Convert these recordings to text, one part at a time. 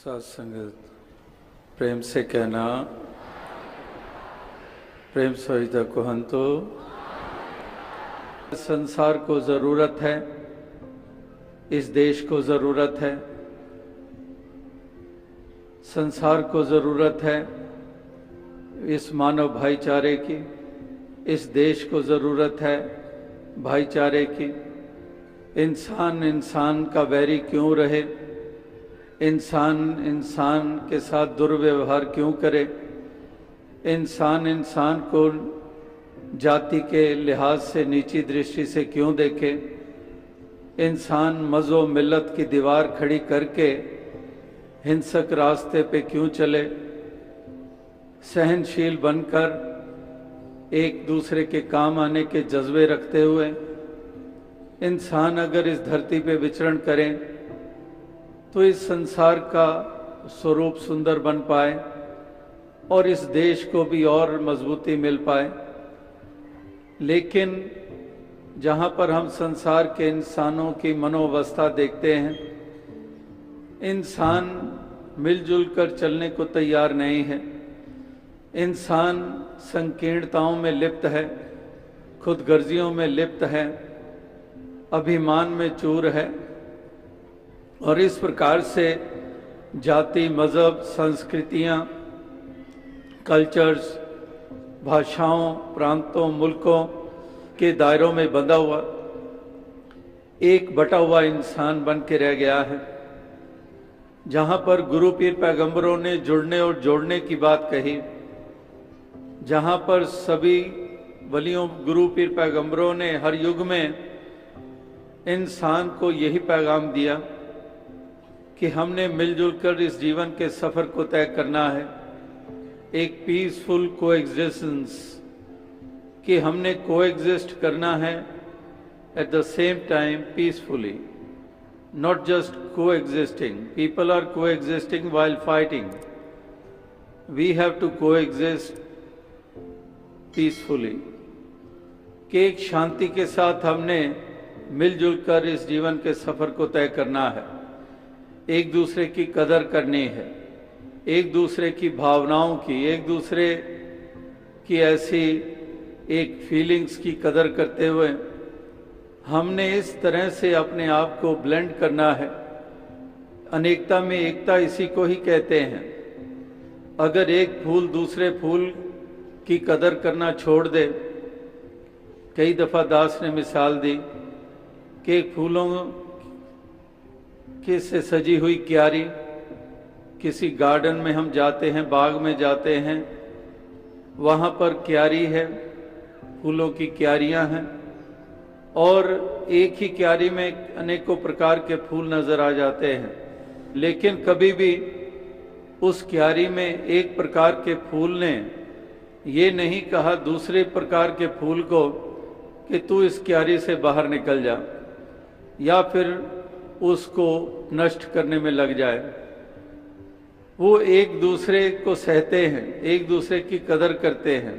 साथ संगत प्रेम से कहना, प्रेम सहित कुहंतो। संसार को जरूरत है, इस देश को जरूरत है, संसार को जरूरत है इस मानव भाईचारे की, इस देश को जरूरत है भाईचारे की। इंसान इंसान का वैरी क्यों रहे, इंसान इंसान के साथ दुर्व्यवहार क्यों करे, इंसान इंसान को जाति के लिहाज से नीची दृष्टि से क्यों देखे, इंसान मज़ो मिल्लत की दीवार खड़ी करके हिंसक रास्ते पे क्यों चले। सहनशील बनकर एक दूसरे के काम आने के जज्बे रखते हुए इंसान अगर इस धरती पे विचरण करें तो इस संसार का स्वरूप सुंदर बन पाए और इस देश को भी और मजबूती मिल पाए। लेकिन जहाँ पर हम संसार के इंसानों की मनोवस्था देखते हैं, इंसान मिलजुल कर चलने को तैयार नहीं है, इंसान संकीर्णताओं में लिप्त है, खुदगर्जियों में लिप्त है, अभिमान में चूर है और इस प्रकार से जाति, मज़हब, संस्कृतियाँ, कल्चर्स, भाषाओं, प्रांतों, मुल्कों के दायरों में बंधा हुआ एक बटा हुआ इंसान बन के रह गया है। जहाँ पर गुरु पीर पैगंबरों ने जुड़ने और जोड़ने की बात कही, जहाँ पर सभी वलियों गुरु पीर पैगंबरों ने हर युग में इंसान को यही पैगाम दिया कि हमने मिलजुल कर इस जीवन के सफ़र को तय करना है, एक पीसफुल कोएग्जिस्टेंस, कि हमने कोएग्जिस्ट करना है at the same time peacefully, not just coexisting. People are coexisting while fighting. We have to coexist peacefully. कि एक शांति के साथ हमने मिलजुल कर इस जीवन के सफर को तय करना है, एक दूसरे की कदर करनी है, एक दूसरे की भावनाओं की, एक दूसरे की ऐसी एक फीलिंग्स की कदर करते हुए हमने इस तरह से अपने आप को ब्लेंड करना है। अनेकता में एकता इसी को ही कहते हैं। अगर एक फूल दूसरे फूल की कदर करना छोड़ दे, कई दफ़ा दास ने मिसाल दी कि फूलों के से सजी हुई क्यारी, किसी गार्डन में हम जाते हैं, बाग में जाते हैं, वहाँ पर क्यारी है, फूलों की क्यारियाँ हैं और एक ही क्यारी में अनेकों प्रकार के फूल नजर आ जाते हैं, लेकिन कभी भी उस क्यारी में एक प्रकार के फूल ने ये नहीं कहा दूसरे प्रकार के फूल को कि तू इस क्यारी से बाहर निकल जा या फिर उसको नष्ट करने में लग जाए। वो एक दूसरे को सहते हैं, एक दूसरे की कदर करते हैं,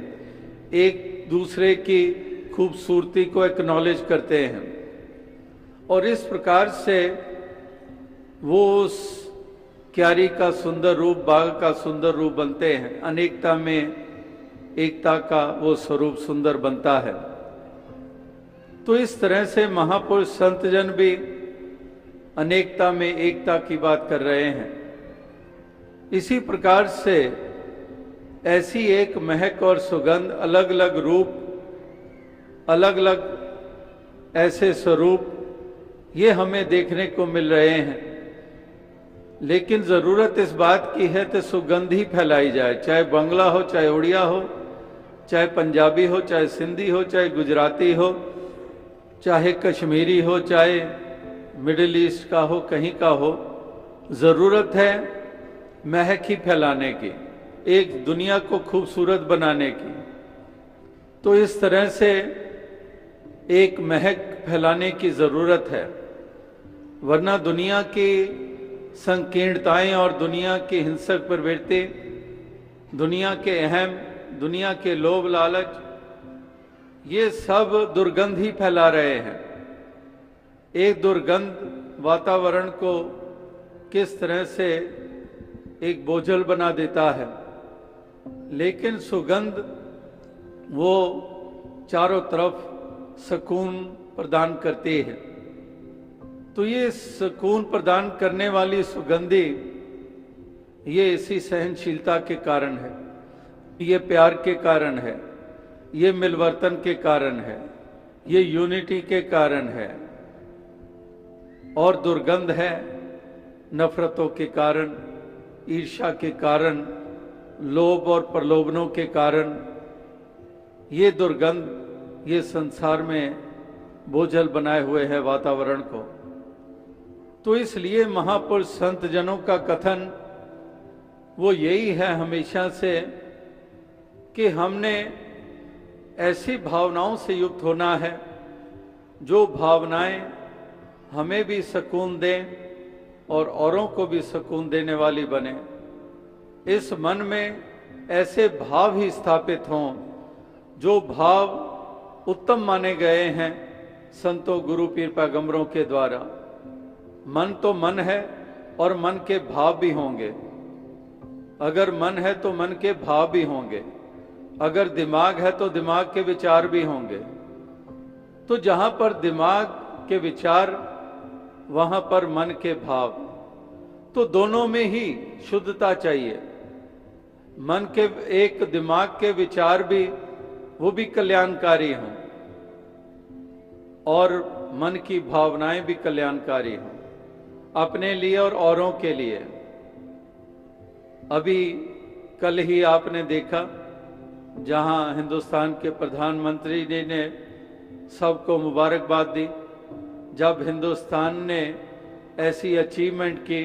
एक दूसरे की खूबसूरती को एक्नॉलेज करते हैं और इस प्रकार से वो उस क्यारी का सुंदर रूप, बाग का सुंदर रूप बनते हैं। अनेकता में एकता का वो स्वरूप सुंदर बनता है। तो इस तरह से महापुरुष संत जन भी अनेकता में एकता की बात कर रहे हैं। इसी प्रकार से ऐसी एक महक और सुगंध, अलग अलग रूप, अलग अलग ऐसे स्वरूप ये हमें देखने को मिल रहे हैं। लेकिन ज़रूरत इस बात की है कि सुगंध ही फैलाई जाए, चाहे बंगला हो, चाहे उड़िया हो, चाहे पंजाबी हो, चाहे सिंधी हो, चाहे गुजराती हो, चाहे कश्मीरी हो, चाहे मिडिल ईस्ट का हो, कहीं का हो। ज़रूरत है महक ही फैलाने की, एक दुनिया को खूबसूरत बनाने की। तो इस तरह से एक महक फैलाने की ज़रूरत है, वरना दुनिया की संकीर्णताएं और दुनिया की हिंसक प्रवृत्ति, दुनिया के अहम, दुनिया के लोभ लालच, ये सब दुर्गंध ही फैला रहे हैं। एक दुर्गंध वातावरण को किस तरह से एक बोझल बना देता है, लेकिन सुगंध वो चारों तरफ सुकून प्रदान करती है। तो ये सुकून प्रदान करने वाली सुगंधी ये इसी सहनशीलता के कारण है, ये प्यार के कारण है, ये मिलवर्तन के कारण है, ये यूनिटी के कारण है। और दुर्गंध है नफरतों के कारण, ईर्ष्या के कारण, लोभ और प्रलोभनों के कारण। ये दुर्गंध ये संसार में बोझल बनाए हुए है वातावरण को। तो इसलिए महापुरुष संत जनों का कथन वो यही है हमेशा से कि हमने ऐसी भावनाओं से युक्त होना है जो भावनाएं हमें भी सुकून दें और औरों को भी सुकून देने वाली बने। इस मन में ऐसे भाव ही स्थापित हों जो भाव उत्तम माने गए हैं संतों, गुरु, पीर, पैगंबरों के द्वारा। मन तो मन है और मन के भाव भी होंगे। अगर मन है तो मन के भाव भी होंगे, अगर दिमाग है तो दिमाग के विचार भी होंगे। तो जहां पर दिमाग के विचार वहां पर मन के भाव, तो दोनों में ही शुद्धता चाहिए। मन के एक दिमाग के विचार भी वो भी कल्याणकारी हों और मन की भावनाएं भी कल्याणकारी हों अपने लिए और औरों के लिए। अभी कल ही आपने देखा जहां हिंदुस्तान के प्रधानमंत्री जी ने सबको मुबारकबाद दी जब हिंदुस्तान ने ऐसी अचीवमेंट की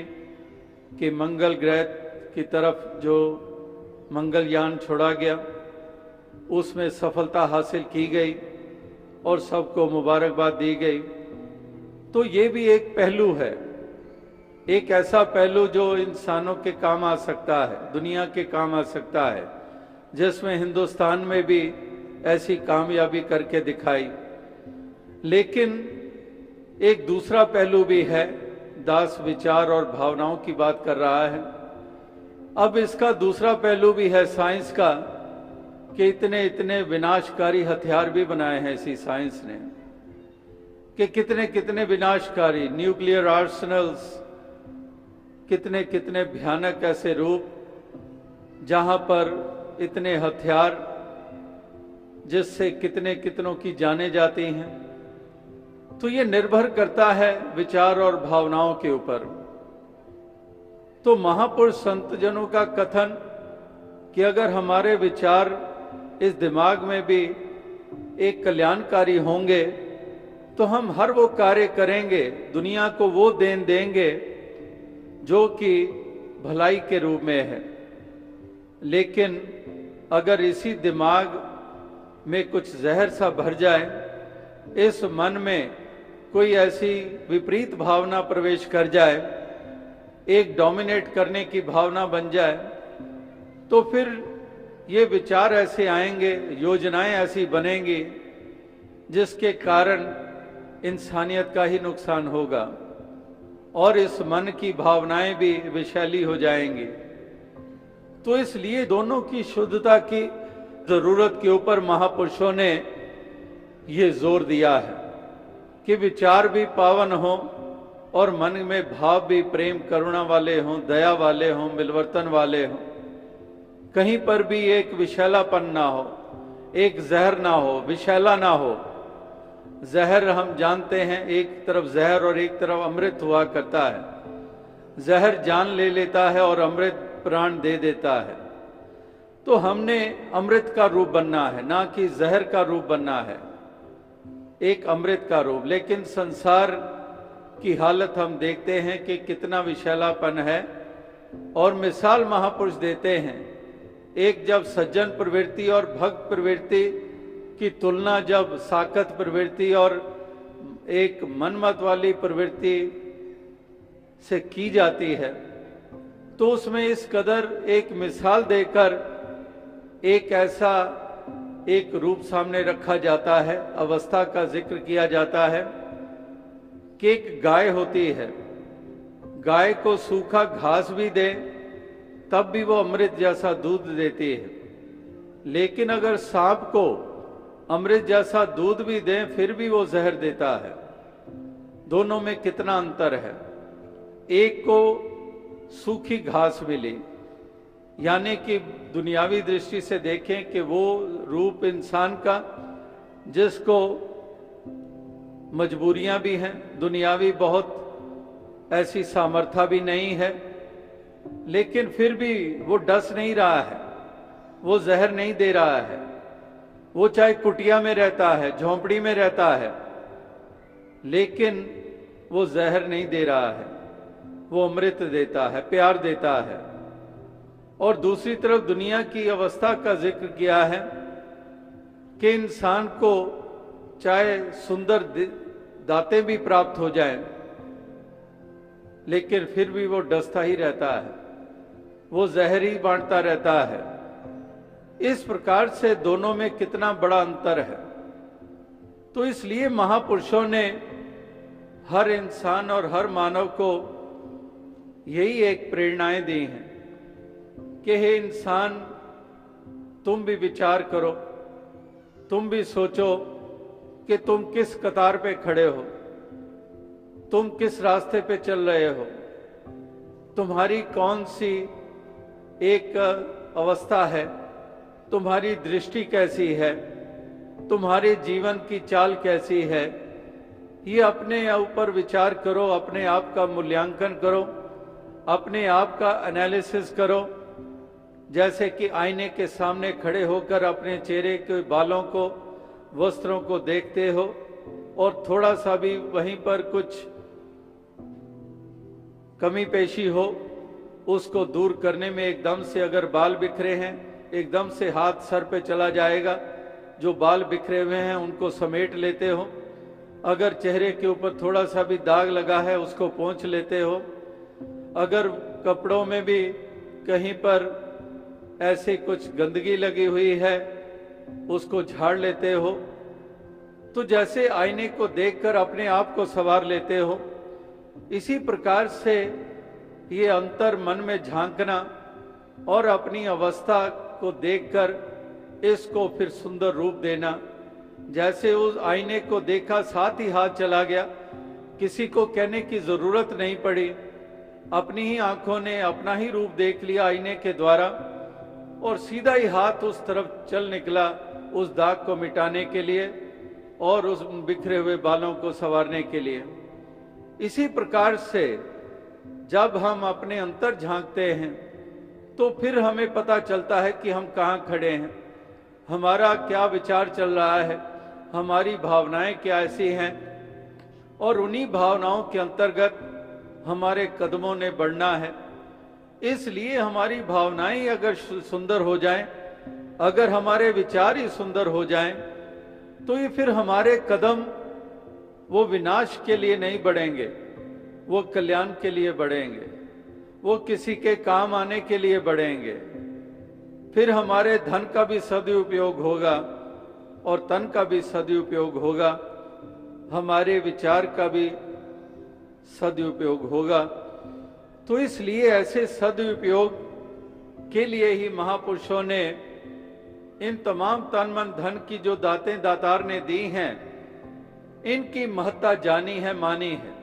कि मंगल ग्रह की तरफ जो मंगलयान छोड़ा गया उसमें सफलता हासिल की गई और सबको मुबारकबाद दी गई। तो ये भी एक पहलू है, एक ऐसा पहलू जो इंसानों के काम आ सकता है, दुनिया के काम आ सकता है, जिसमें हिंदुस्तान में भी ऐसी कामयाबी करके दिखाई। लेकिन एक दूसरा पहलू भी है, दास विचार और भावनाओं की बात कर रहा है। अब इसका दूसरा पहलू भी है साइंस का कि इतने इतने विनाशकारी हथियार भी बनाए हैं इसी साइंस ने, कि कितने कितने विनाशकारी न्यूक्लियर आर्सेनल्स, कितने कितने भयानक ऐसे रूप जहां पर इतने हथियार जिससे कितने कितनों की जाने जाती हैं। तो ये निर्भर करता है विचार और भावनाओं के ऊपर। तो महापुरुष संतजनों का कथन कि अगर हमारे विचार इस दिमाग में भी एक कल्याणकारी होंगे तो हम हर वो कार्य करेंगे, दुनिया को वो देन देंगे जो कि भलाई के रूप में है। लेकिन अगर इसी दिमाग में कुछ जहर सा भर जाए, इस मन में कोई ऐसी विपरीत भावना प्रवेश कर जाए, एक डोमिनेट करने की भावना बन जाए, तो फिर ये विचार ऐसे आएंगे, योजनाएं ऐसी बनेंगी जिसके कारण इंसानियत का ही नुकसान होगा और इस मन की भावनाएं भी विषैली हो जाएंगी। तो इसलिए दोनों की शुद्धता की जरूरत के ऊपर महापुरुषों ने ये जोर दिया है कि विचार भी पावन हो और मन में भाव भी प्रेम करुणा वाले हों, दया वाले हों, मिलवर्तन वाले हों। कहीं पर भी एक विषैलापन ना हो, एक जहर ना हो, विषैला ना हो। जहर हम जानते हैं, एक तरफ जहर और एक तरफ अमृत हुआ करता है। जहर जान ले लेता है और अमृत प्राण दे देता है। तो हमने अमृत का रूप बनना है, ना कि जहर का रूप बनना है, एक अमृत का रूप। लेकिन संसार की हालत हम देखते हैं कि कितना विषैलापन है। और मिसाल महापुरुष देते हैं, एक जब सज्जन प्रवृत्ति और भक्त प्रवृत्ति की तुलना जब साकत प्रवृत्ति और एक मनमत वाली प्रवृत्ति से की जाती है, तो उसमें इस कदर एक मिसाल देकर एक ऐसा एक रूप सामने रखा जाता है, अवस्था का जिक्र किया जाता है कि एक गाय होती है। गाय को सूखा घास भी दे तब भी वो अमृत जैसा दूध देती है। लेकिन अगर सांप को अमृत जैसा दूध भी दें फिर भी वो जहर देता है। दोनों में कितना अंतर है। एक को सूखी घास मिली, यानी कि दुनियावी दृष्टि से देखें कि वो रूप इंसान का जिसको मजबूरियां भी हैं, दुनियावी बहुत ऐसी सामर्थ्य भी नहीं है, लेकिन फिर भी वो डस नहीं रहा है, वो जहर नहीं दे रहा है। वो चाहे कुटिया में रहता है, झोंपड़ी में रहता है, लेकिन वो जहर नहीं दे रहा है, वो अमृत देता है, प्यार देता है। और दूसरी तरफ दुनिया की अवस्था का जिक्र किया है कि इंसान को चाहे सुंदर दातें भी प्राप्त हो जाएं, लेकिन फिर भी वो डसता ही रहता है, वो जहर ही बांटता रहता है। इस प्रकार से दोनों में कितना बड़ा अंतर है। तो इसलिए महापुरुषों ने हर इंसान और हर मानव को यही एक प्रेरणाएं दी हैं कि हे इंसान, तुम भी विचार करो, तुम भी सोचो कि तुम किस कतार पे खड़े हो, तुम किस रास्ते पे चल रहे हो, तुम्हारी कौन सी एक अवस्था है, तुम्हारी दृष्टि कैसी है, तुम्हारे जीवन की चाल कैसी है। ये अपने ऊपर विचार करो, अपने आप का मूल्यांकन करो, अपने आप का एनालिसिस करो। जैसे कि आईने के सामने खड़े होकर अपने चेहरे के बालों को, वस्त्रों को देखते हो और थोड़ा सा भी वहीं पर कुछ कमी पेशी हो, उसको दूर करने में एकदम से, अगर बाल बिखरे हैं एकदम से हाथ सर पे चला जाएगा, जो बाल बिखरे हुए हैं उनको समेट लेते हो। अगर चेहरे के ऊपर थोड़ा सा भी दाग लगा है उसको पोंछ लेते हो। अगर कपड़ों में भी कहीं पर ऐसी कुछ गंदगी लगी हुई है उसको झाड़ लेते हो। तो जैसे आईने को देखकर अपने आप को संवार लेते हो, इसी प्रकार से ये अंतर मन में झांकना और अपनी अवस्था को देखकर इसको फिर सुंदर रूप देना। जैसे उस आईने को देखा साथ ही हाथ चला गया, किसी को कहने की जरूरत नहीं पड़ी, अपनी ही आंखों ने अपना ही रूप देख लिया आईने के द्वारा और सीधा ही हाथ उस तरफ चल निकला उस दाग को मिटाने के लिए और उस बिखरे हुए बालों को संवारने के लिए। इसी प्रकार से जब हम अपने अंतर झांकते हैं तो फिर हमें पता चलता है कि हम कहाँ खड़े हैं, हमारा क्या विचार चल रहा है, हमारी भावनाएं क्या ऐसी हैं, और उन्हीं भावनाओं के अंतर्गत हमारे कदमों ने बढ़ना है। इसलिए हमारी भावनाएं अगर सुंदर हो जाएं, अगर हमारे विचार ही सुंदर हो जाएं, तो ये फिर हमारे कदम वो विनाश के लिए नहीं बढ़ेंगे, वो कल्याण के लिए बढ़ेंगे, वो किसी के काम आने के लिए बढ़ेंगे। फिर हमारे धन का भी सदुपयोग होगा और तन का भी सदुपयोग होगा, हमारे विचार का भी सदुपयोग होगा। तो इसलिए ऐसे सदुपयोग के लिए ही महापुरुषों ने इन तमाम तन मन धन की जो दातें दातार ने दी हैं, इनकी महत्ता जानी है, मानी है।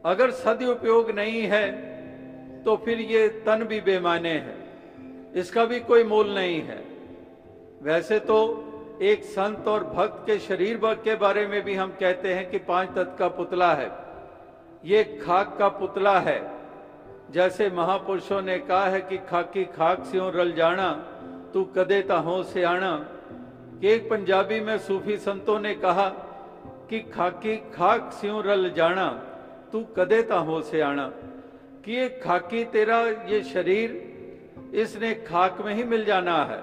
अगर सदुपयोग नहीं है तो फिर ये तन भी बेमाने है, इसका भी कोई मोल नहीं है। वैसे तो एक संत और भक्त के शरीर के बारे में भी हम कहते हैं कि 5 तत्व का पुतला है, ये खाक का पुतला है। जैसे महापुरुषों ने कहा है कि खाकी खाक स्यों रल जाना, तू कदे ताहों से आना। कि एक पंजाबी में सूफी संतों ने कहा कि खाकी खाक स्यों रल जाना, तू कदे ताहों से आना। कि ये खाकी तेरा ये शरीर, इसने खाक में ही मिल जाना है,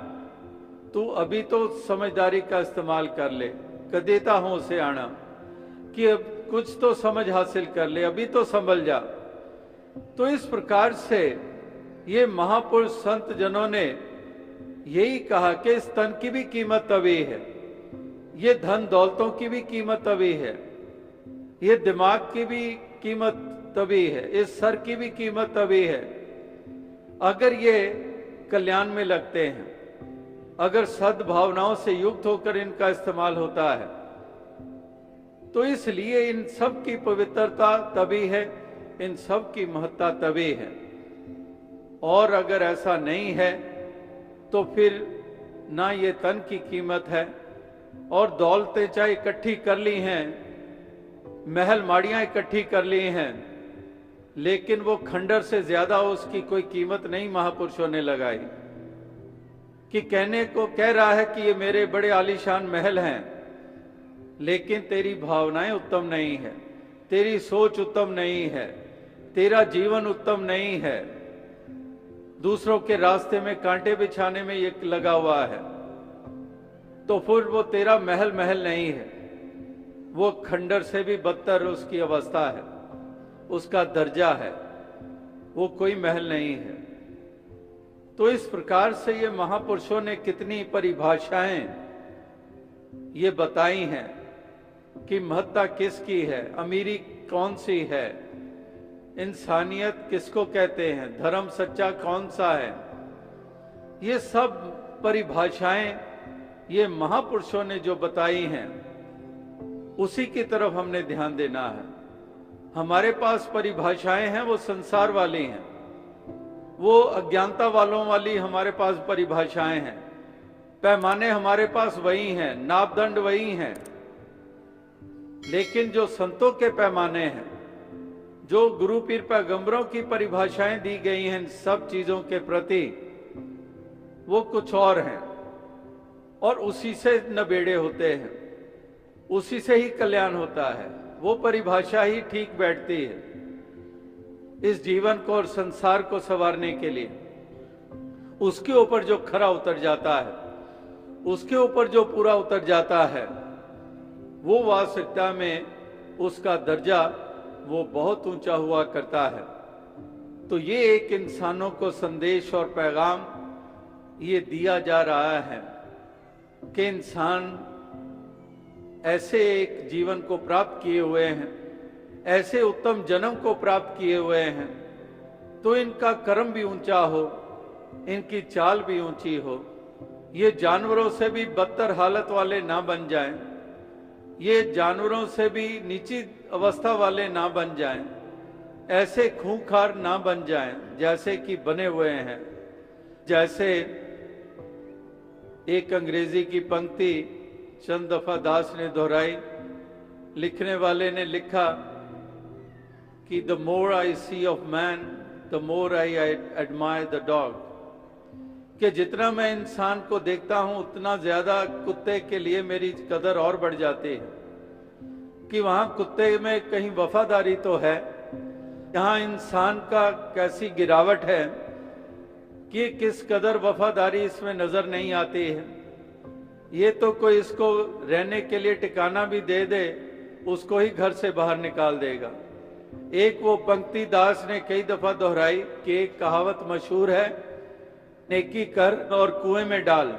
तू अभी तो समझदारी का इस्तेमाल कर ले, कदेता हो से आना। कि अब कुछ तो समझ हासिल कर ले, अभी तो संभल जा। तो इस प्रकार से ये महापुरुष संत जनों ने यही कहा कि इस तन की भी कीमत तभी है, ये धन दौलतों की भी कीमत तभी है, ये दिमाग की भी कीमत तभी है, इस सर की भी कीमत तभी है। अगर ये कल्याण में लगते हैं, अगर सद्भावनाओं से युक्त होकर इनका इस्तेमाल होता है, तो इसलिए इन सब की पवित्रता तभी है, इन सब की महत्ता तभी है। और अगर ऐसा नहीं है तो फिर ना ये तन की कीमत है, और दौलतें चाहे इकट्ठी कर ली हैं, महल माड़ियां इकट्ठी कर ली हैं, लेकिन वो खंडर से ज्यादा उसकी कोई कीमत नहीं महापुरुषों ने लगाई। कि कहने को कह रहा है कि ये मेरे बड़े आलीशान महल हैं, लेकिन तेरी भावनाएं उत्तम नहीं है, तेरी सोच उत्तम नहीं है, तेरा जीवन उत्तम नहीं है, दूसरों के रास्ते में कांटे बिछाने में ये लगा हुआ है, तो फिर वो तेरा महल महल नहीं है, वो खंडर से भी बदतर उसकी अवस्था है, उसका दर्जा है, वो कोई महल नहीं है। तो इस प्रकार से ये महापुरुषों ने कितनी परिभाषाएं ये बताई हैं कि महत्ता किसकी है, अमीरी कौन सी है, इंसानियत किसको कहते हैं, धर्म सच्चा कौन सा है। ये सब परिभाषाएं ये महापुरुषों ने जो बताई हैं उसी की तरफ हमने ध्यान देना है। हमारे पास परिभाषाएं हैं वो संसार वाली हैं, वो अज्ञानता वालों वाली हमारे पास परिभाषाएं हैं, पैमाने हमारे पास वही हैं, नापदंड वही हैं। लेकिन जो संतों के पैमाने हैं, जो गुरु पीर पैगंबरों की परिभाषाएं दी गई हैं इन सब चीजों के प्रति, वो कुछ और हैं, और उसी से नबेड़े होते हैं, उसी से ही कल्याण होता है। वो परिभाषा ही ठीक बैठती है इस जीवन को और संसार को संवारने के लिए। उसके ऊपर जो खरा उतर जाता है, उसके ऊपर जो पूरा उतर जाता है, वो वास्तविकता में उसका दर्जा वो बहुत ऊंचा हुआ करता है। तो ये एक इंसानों को संदेश और पैगाम ये दिया जा रहा है कि इंसान ऐसे एक जीवन को प्राप्त किए हुए हैं, ऐसे उत्तम जन्म को प्राप्त किए हुए हैं, तो इनका कर्म भी ऊंचा हो, इनकी चाल भी ऊंची हो, ये जानवरों से भी बदतर हालत वाले ना बन जाएं, ये जानवरों से भी नीची अवस्था वाले ना बन जाएं, ऐसे खूंखार ना बन जाएं जैसे कि बने हुए हैं। जैसे एक अंग्रेजी की पंक्ति चंद दफा दास ने दोहराई, लिखने वाले ने लिखा कि the more I see of man the more I admire the dog, कि जितना मैं इंसान को देखता हूं उतना ज्यादा कुत्ते के लिए मेरी कदर और बढ़ जाती है। कि वहां कुत्ते में कहीं वफादारी तो है, यहाँ इंसान का कैसी गिरावट है कि किस कदर वफादारी इसमें नजर नहीं आती है। ये तो कोई इसको रहने के लिए ठिकाना भी दे दे, उसको ही घर से बाहर निकाल देगा। एक वो पंक्ति दास ने कई दफा दोहराई कि एक कहावत मशहूर है, नेकी कर और कुएं में डाल,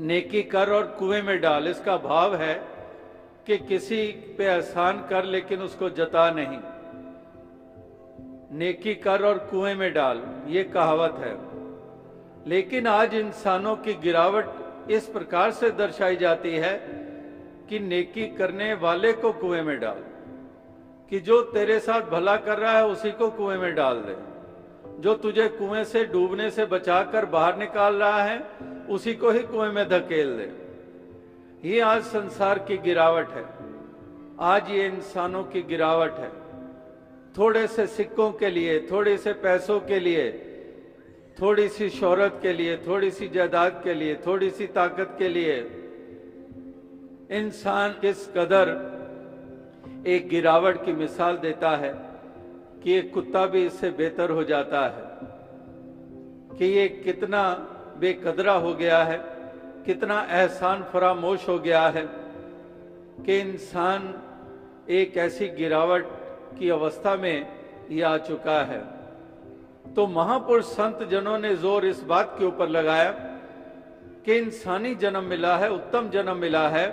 नेकी कर और कुएं में डाल। इसका भाव है कि किसी पे एहसान कर लेकिन उसको जता नहीं, नेकी कर और कुएं में डाल, ये कहावत है। लेकिन आज इंसानों की गिरावट इस प्रकार से दर्शाई जाती है कि नेकी करने वाले को कुएं में डाल, कि जो तेरे साथ भला कर रहा है उसी को कुएं में डाल दे, जो तुझे कुएं से डूबने से बचाकर बाहर निकाल रहा है उसी को ही कुएं में धकेल दे। ये आज संसार की गिरावट है, आज ये इंसानों की गिरावट है। थोड़े से सिक्कों के लिए, थोड़े से पैसों के लिए, थोड़ी सी शोहरत के लिए, थोड़ी सी जायदाद के लिए, थोड़ी सी ताकत के लिए इंसान किस कदर एक गिरावट की मिसाल देता है कि एक कुत्ता भी इससे बेहतर हो जाता है, कि ये कितना बेकदरा हो गया है, कितना एहसान फरामोश हो गया है कि इंसान एक ऐसी गिरावट की अवस्था में ये आ चुका है। तो महापुरुष संत जनों ने जोर इस बात के ऊपर लगाया कि इंसानी जन्म मिला है, उत्तम जन्म मिला है,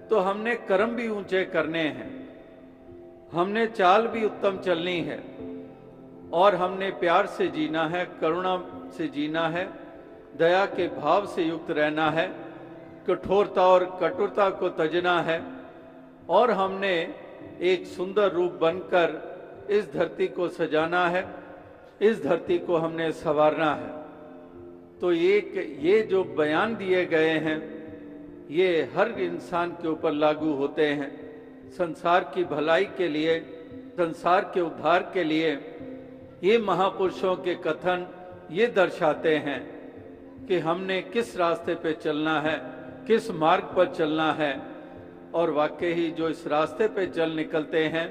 तो हमने कर्म भी ऊंचे करने हैं, हमने चाल भी उत्तम चलनी है। और हमने प्यार से जीना है, करुणा से जीना है, दया के भाव से युक्त रहना है, कठोरता और कटुरता को तजना है, और हमने एक सुंदर रूप बनकर इस धरती को सजाना है, इस धरती को हमने संवारना है। तो ये जो बयान दिए गए हैं ये हर इंसान के ऊपर लागू होते हैं। संसार की भलाई के लिए, संसार के उद्धार के लिए ये महापुरुषों के कथन ये दर्शाते हैं कि हमने किस रास्ते पे चलना है, किस मार्ग पर चलना है। और वाकई ही जो इस रास्ते पे चल निकलते हैं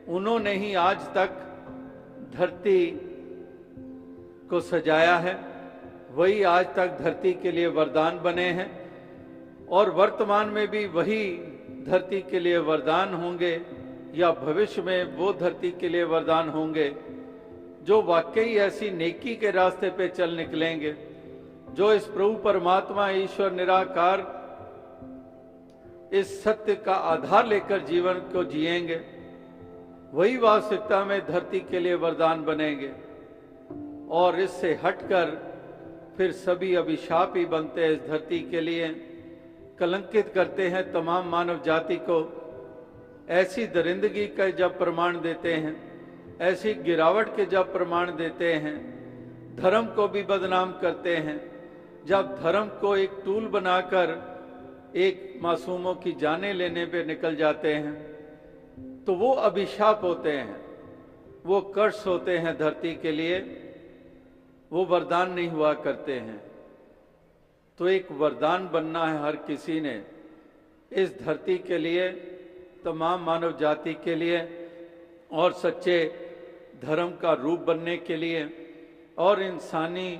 उन्होंने ही आज तक धरती को सजाया है, वही आज तक धरती के लिए वरदान बने हैं, और वर्तमान में भी वही धरती के लिए वरदान होंगे, या भविष्य में वो धरती के लिए वरदान होंगे जो वाकई ऐसी नेकी के रास्ते पे चल निकलेंगे, जो इस प्रभु परमात्मा ईश्वर निराकार इस सत्य का आधार लेकर जीवन को जिएंगे, वही वास्तविकता में धरती के लिए वरदान बनेंगे। और इससे हटकर फिर सभी अभिशाप ही बनते हैं, इस धरती के लिए कलंकित करते हैं तमाम मानव जाति को। ऐसी दरिंदगी का जब प्रमाण देते हैं, ऐसी गिरावट के जब प्रमाण देते हैं, धर्म को भी बदनाम करते हैं, जब धर्म को एक टूल बनाकर एक मासूमों की जानें लेने पे निकल जाते हैं, तो वो अभिशाप होते हैं, वो कर्ष होते हैं धरती के लिए, वो वरदान नहीं हुआ करते हैं। तो एक वरदान बनना है हर किसी ने इस धरती के लिए, तमाम मानव जाति के लिए, और सच्चे धर्म का रूप बनने के लिए, और इंसानी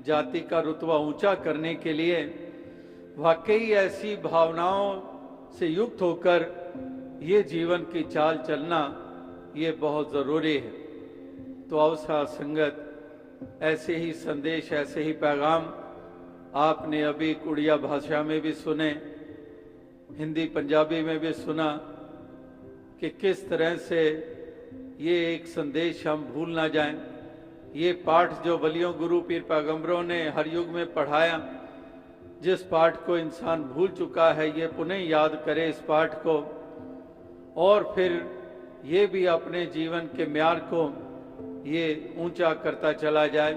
जाति का रुतबा ऊंचा करने के लिए वाकई ऐसी भावनाओं से युक्त होकर ये जीवन की चाल चलना ये बहुत ज़रूरी है। तो अवसा संगत, ऐसे ही संदेश, ऐसे ही पैगाम आपने अभी उड़िया भाषा में भी सुने, हिंदी पंजाबी में भी सुना कि किस तरह से ये एक संदेश हम भूल ना जाएं। ये पाठ जो वलियों, गुरु, पीर, पैगंबरों ने हर युग में पढ़ाया, जिस पाठ को इंसान भूल चुका है ये पुनः याद करे इस पाठ को, और फिर ये भी अपने जीवन के म्यार को ये ऊंचा करता चला जाए।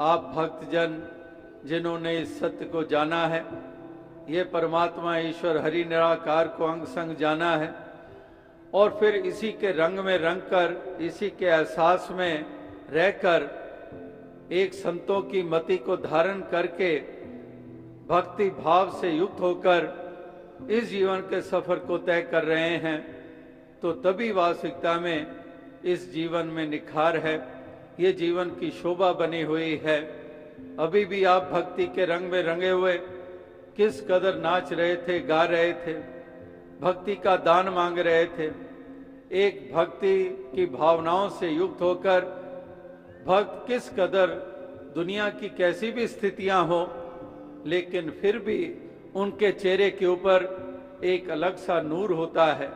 आप भक्तजन जिन्होंने इस सत्य को जाना है, ये परमात्मा ईश्वर हरि निराकार को अंग संग जाना है, और फिर इसी के रंग में रंग कर, इसी के एहसास में रहकर, एक संतों की मति को धारण करके भक्ति भाव से युक्त होकर इस जीवन के सफर को तय कर रहे हैं, तो तभी वास्तविकता में इस जीवन में निखार है, ये जीवन की शोभा बनी हुई है। अभी भी आप भक्ति के रंग में रंगे हुए किस कदर नाच रहे थे, गा रहे थे, भक्ति का दान मांग रहे थे। एक भक्ति की भावनाओं से युक्त होकर भक्त किस कदर दुनिया की कैसी भी स्थितियां हो, लेकिन फिर भी उनके चेहरे के ऊपर एक अलग सा नूर होता है,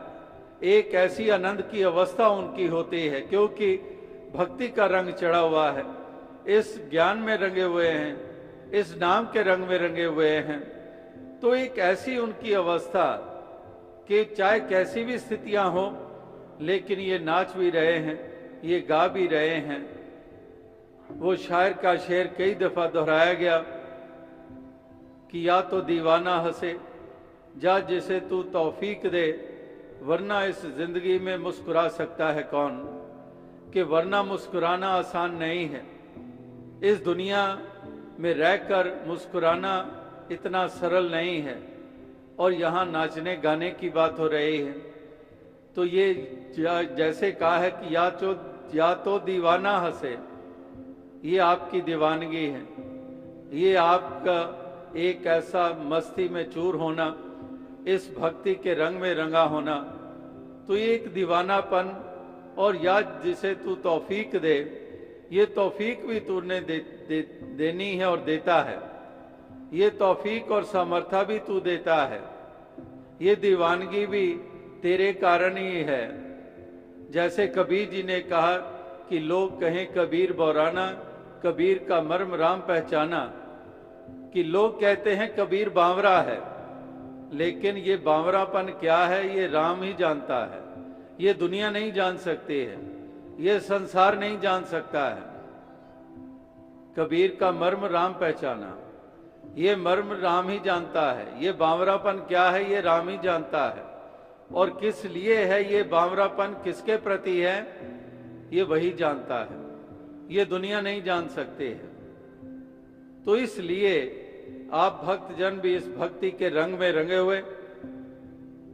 एक ऐसी आनंद की अवस्था उनकी होती है, क्योंकि भक्ति का रंग चढ़ा हुआ है, इस ज्ञान में रंगे हुए हैं, इस नाम के रंग में रंगे हुए हैं। तो एक ऐसी उनकी अवस्था कि चाहे कैसी भी स्थितियां हो, लेकिन ये नाच भी रहे हैं, ये गा भी रहे हैं। वो शायर का शेर कई दफा दोहराया गया कि या तो दीवाना हंसे, जा जिसे तू तौफीक दे, वरना इस जिंदगी में मुस्कुरा सकता है कौन। कि वरना मुस्कुराना आसान नहीं है, इस दुनिया में रहकर मुस्कुराना इतना सरल नहीं है, और यहाँ नाचने गाने की बात हो रही है। तो ये जैसे कहा है कि या तो दीवाना हंसे, ये आपकी दीवानगी है, ये आपका एक ऐसा मस्ती में चूर होना, इस भक्ति के रंग में रंगा होना। तो ये एक दीवानापन, और या जिसे तू तौफीक दे, ये तौफीक भी तूने देनी है और देता है, ये तौफीक और सामर्थ्य भी तू देता है, ये दीवानगी भी तेरे कारण ही है। जैसे कबीर जी ने कहा कि लोग कहें कबीर बौराना, कबीर का मर्म राम पहचाना। कि लोग कहते हैं कबीर बावरा है, लेकिन ये बावरापन क्या है ये राम ही जानता है। ये दुनिया नहीं जान सकती है, ये संसार नहीं जान सकता है। कबीर का मर्म राम पहचाना, ये मर्म राम ही जानता है। ये बावरापन क्या है ये राम ही जानता है। और किस लिए है ये बावरापन, किसके प्रति है, ये वही जानता है। ये दुनिया नहीं जान सकते है। तो इसलिए आप भक्तजन भी इस भक्ति के रंग में रंगे हुए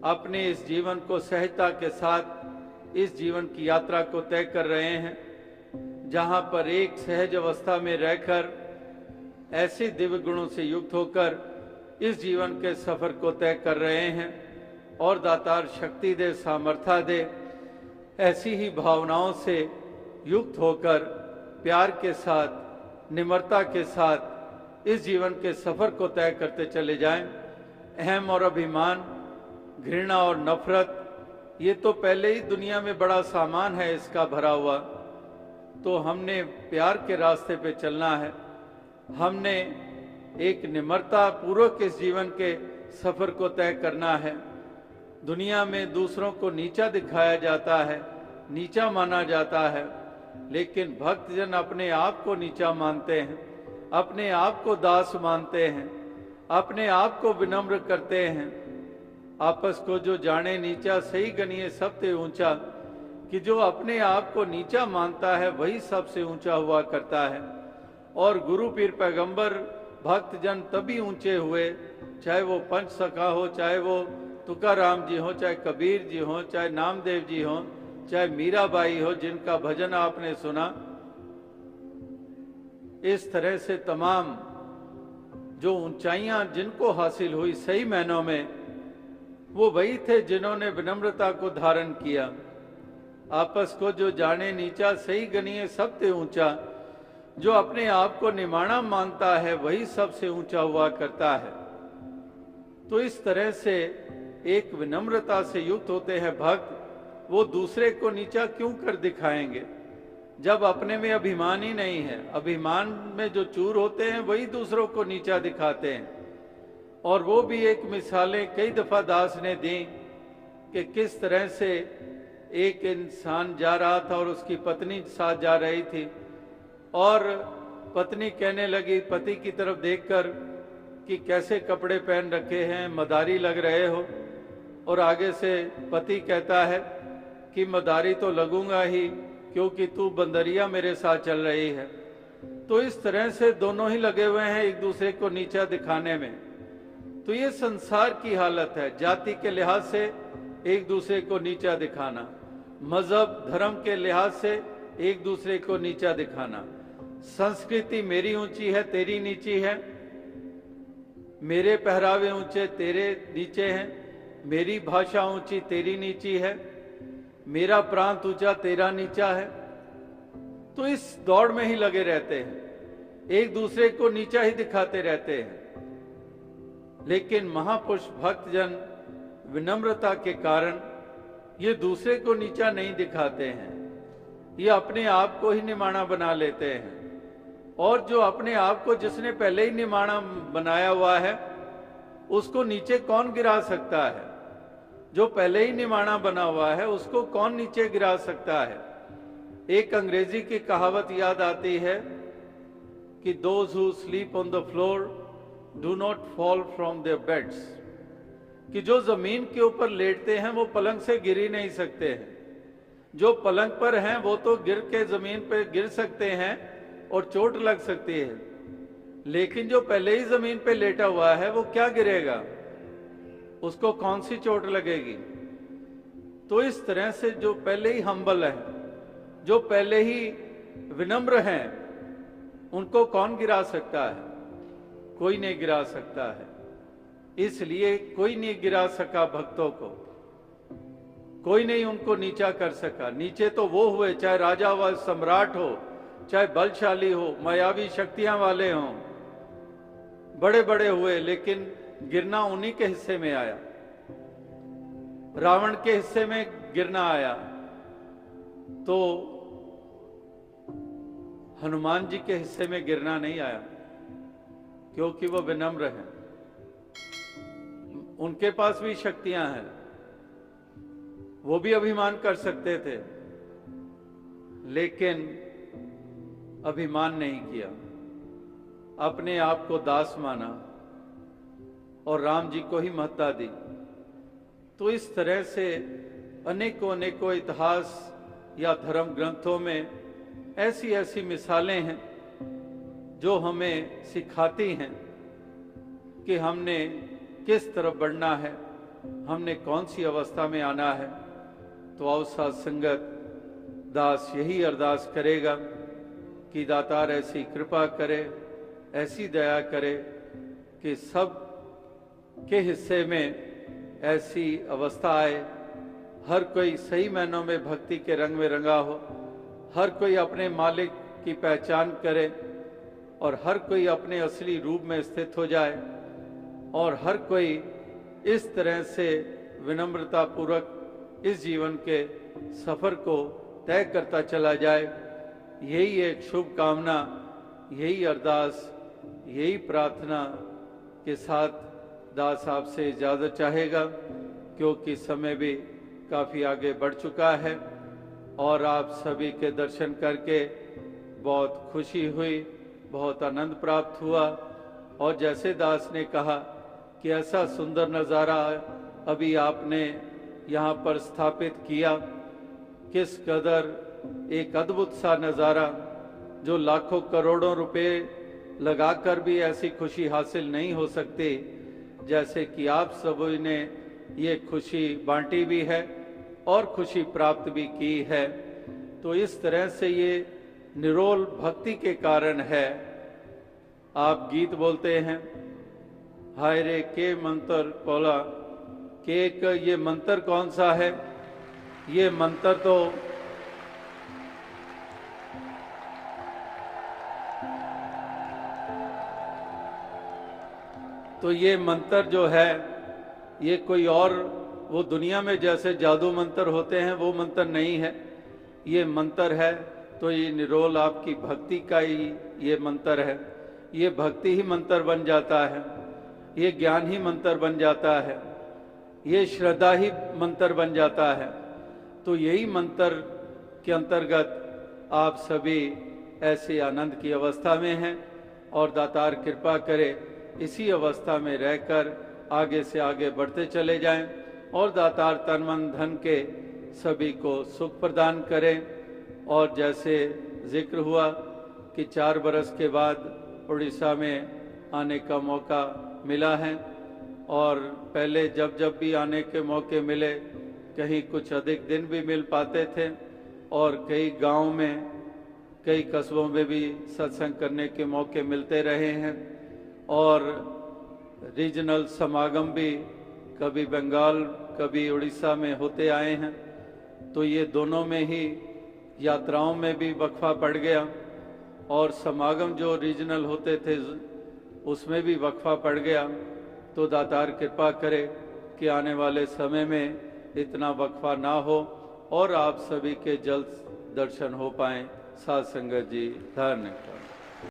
अपने इस जीवन को सहजता के साथ इस जीवन की यात्रा को तय कर रहे हैं, जहां पर एक सहज अवस्था में रहकर ऐसे दिव्य गुणों से युक्त होकर इस जीवन के सफर को तय कर रहे हैं। और दातार शक्ति दे, सामर्थ्य दे, ऐसी ही भावनाओं से युक्त होकर प्यार के साथ, निम्रता के साथ इस जीवन के सफर को तय करते चले जाएं। अहम और अभिमान, घृणा और नफरत, ये तो पहले ही दुनिया में बड़ा सामान है इसका भरा हुआ। तो हमने प्यार के रास्ते पे चलना है। हमने एक निम्रता पूर्वक इस जीवन के सफर को तय करना है। दुनिया में दूसरों को नीचा दिखाया जाता है, नीचा माना जाता है, लेकिन भक्तजन अपने आप को नीचा मानते हैं, अपने आप को दास मानते हैं, अपने आप को विनम्र करते हैं। आपस को जो जाने नीचा, सही गनिए सबसे ऊंचा। कि जो अपने आप को नीचा मानता है वही सबसे ऊंचा हुआ करता है। और गुरु पीर पैगंबर भक्तजन तभी ऊंचे हुए, चाहे वो पंच सखा हो, चाहे वो तुकाराम जी हो, चाहे कबीर जी हो, चाहे नामदेव जी हो, चाहे मीराबाई हो जिनका भजन आपने सुना। इस तरह से तमाम जो ऊंचाइयां जिनको हासिल हुई सही मायनों में, वो वही थे जिन्होंने विनम्रता को धारण किया। आपस को जो जाने नीचा, सही गनिए सबसे ऊंचा। जो अपने आप को निमाणा मानता है वही सबसे ऊंचा हुआ करता है। तो इस तरह से एक विनम्रता से युक्त होते हैं भक्त। वो दूसरे को नीचा क्यों कर दिखाएंगे जब अपने में अभिमान ही नहीं है। अभिमान में जो चूर होते हैं वही दूसरों को नीचा दिखाते हैं। और वो भी एक मिसालें कई दफा दास ने दी कि किस तरह से एक इंसान जा रहा था और उसकी पत्नी साथ जा रही थी, और पत्नी कहने लगी पति की तरफ देखकर कि कैसे कपड़े पहन रखे हैं, मदारी लग रहे हो। और आगे से पति कहता है कि मदारी तो लगूंगा ही, क्योंकि तू बंदरिया मेरे साथ चल रही है। तो इस तरह से दोनों ही लगे हुए हैं एक दूसरे को नीचा दिखाने में। तो ये संसार की हालत है, जाति के लिहाज से एक दूसरे को नीचा दिखाना, मजहब धर्म के लिहाज से एक दूसरे को नीचा दिखाना। संस्कृति मेरी ऊंची है, तेरी नीची है, मेरे पहरावे ऊंचे, तेरे नीचे हैं, मेरी भाषा ऊंची, तेरी नीची है, मेरा प्रांत ऊंचा, तेरा नीचा है। तो इस दौड़ में ही लगे रहते हैं, एक दूसरे को नीचा ही दिखाते रहते हैं। लेकिन महापुरुष भक्तजन विनम्रता के कारण ये दूसरे को नीचा नहीं दिखाते हैं, ये अपने आप को ही निमाणा बना लेते हैं। और जो अपने आप को जिसने पहले ही निमाणा बनाया हुआ है उसको नीचे कौन गिरा सकता है। जो पहले ही निमाणा बना हुआ है उसको कौन नीचे गिरा सकता है। एक अंग्रेजी की कहावत याद आती है कि those who sleep on the floor do not fall from their beds। कि जो जमीन के ऊपर लेटते हैं वो पलंग से गिर ही नहीं सकते हैं। जो पलंग पर हैं वो तो गिर के जमीन पे गिर सकते हैं और चोट लग सकती है, लेकिन जो पहले ही जमीन पे लेटा हुआ है वो क्या गिरेगा, उसको कौन सी चोट लगेगी। तो इस तरह से जो पहले ही हम्बल है, जो पहले ही विनम्र हैं, उनको कौन गिरा सकता है, कोई नहीं गिरा सकता है। इसलिए कोई नहीं गिरा सका भक्तों को, कोई नहीं उनको नीचा कर सका। नीचे तो वो हुए चाहे राजा व सम्राट हो, चाहे बलशाली हो, मायावी शक्तियां वाले हों, बड़े बड़े हुए, लेकिन गिरना उन्हीं के हिस्से में आया, रावण के हिस्से में गिरना आया। तो हनुमान जी के हिस्से में गिरना नहीं आया, क्योंकि वो विनम्र हैं। उनके पास भी शक्तियां हैं, वो भी अभिमान कर सकते थे, लेकिन अभिमान नहीं किया, अपने आप को दास माना और राम जी को ही महत्ता दी। तो इस तरह से अनेकों अनेकों इतिहास या धर्म ग्रंथों में ऐसी ऐसी मिसालें हैं जो हमें सिखाती हैं कि हमने किस तरफ बढ़ना है, हमने कौन सी अवस्था में आना है। तो आओ साथ संगत, दास यही अरदास करेगा कि दातार ऐसी कृपा करे, ऐसी दया करे कि सब के हिस्से में ऐसी अवस्था आए, हर कोई सही मायनों में भक्ति के रंग में रंगा हो, हर कोई अपने मालिक की पहचान करे और हर कोई अपने असली रूप में स्थित हो जाए और हर कोई इस तरह से विनम्रता पूर्वक इस जीवन के सफर को तय करता चला जाए। यही एक शुभ कामना, यही अरदास, यही प्रार्थना के साथ दास आपसे इजाजत चाहेगा, क्योंकि समय भी काफी आगे बढ़ चुका है और आप सभी के दर्शन करके बहुत खुशी हुई, बहुत आनंद प्राप्त हुआ। और जैसे दास ने कहा कि ऐसा सुंदर नज़ारा अभी आपने यहाँ पर स्थापित किया, किस कदर एक अद्भुत सा नज़ारा जो लाखों करोड़ों रुपए लगाकर भी ऐसी खुशी हासिल नहीं हो सकती जैसे कि आप सभी ने ये खुशी बांटी भी है और खुशी प्राप्त भी की है। तो इस तरह से ये निरोल भक्ति के कारण है। आप गीत बोलते हैं, हाय रे के मंत्र कोला, के ये मंत्र कौन सा है? ये मंत्र तो ये मंत्र जो है, ये कोई और वो दुनिया में जैसे जादू मंत्र होते हैं वो मंत्र नहीं है। ये मंत्र है तो ये निरोल आपकी भक्ति का ही ये मंत्र है। ये भक्ति ही मंत्र बन जाता है, ये ज्ञान ही मंत्र बन जाता है, ये श्रद्धा ही मंत्र बन जाता है। तो यही मंत्र के अंतर्गत आप सभी ऐसे आनंद की अवस्था में हैं और दातार कृपा करे इसी अवस्था में रहकर आगे से आगे बढ़ते चले जाएं और दातार तन मन धन के सभी को सुख प्रदान करें। और जैसे जिक्र हुआ कि 4 बरस के बाद उड़ीसा में आने का मौका मिला है और पहले जब जब भी आने के मौके मिले कहीं कुछ अधिक दिन भी मिल पाते थे और कई गांव में, कई कस्बों में भी सत्संग करने के मौके मिलते रहे हैं और रीजनल समागम भी कभी बंगाल कभी उड़ीसा में होते आए हैं। तो ये दोनों में ही यात्राओं में भी वक्फा पड़ गया और समागम जो रीजनल होते थे उसमें भी वक्फा पड़ गया। तो दातार कृपा करे कि आने वाले समय में इतना वक्फा ना हो और आप सभी के जल्द दर्शन हो पाएं। साध संगत जी, धन्यवाद।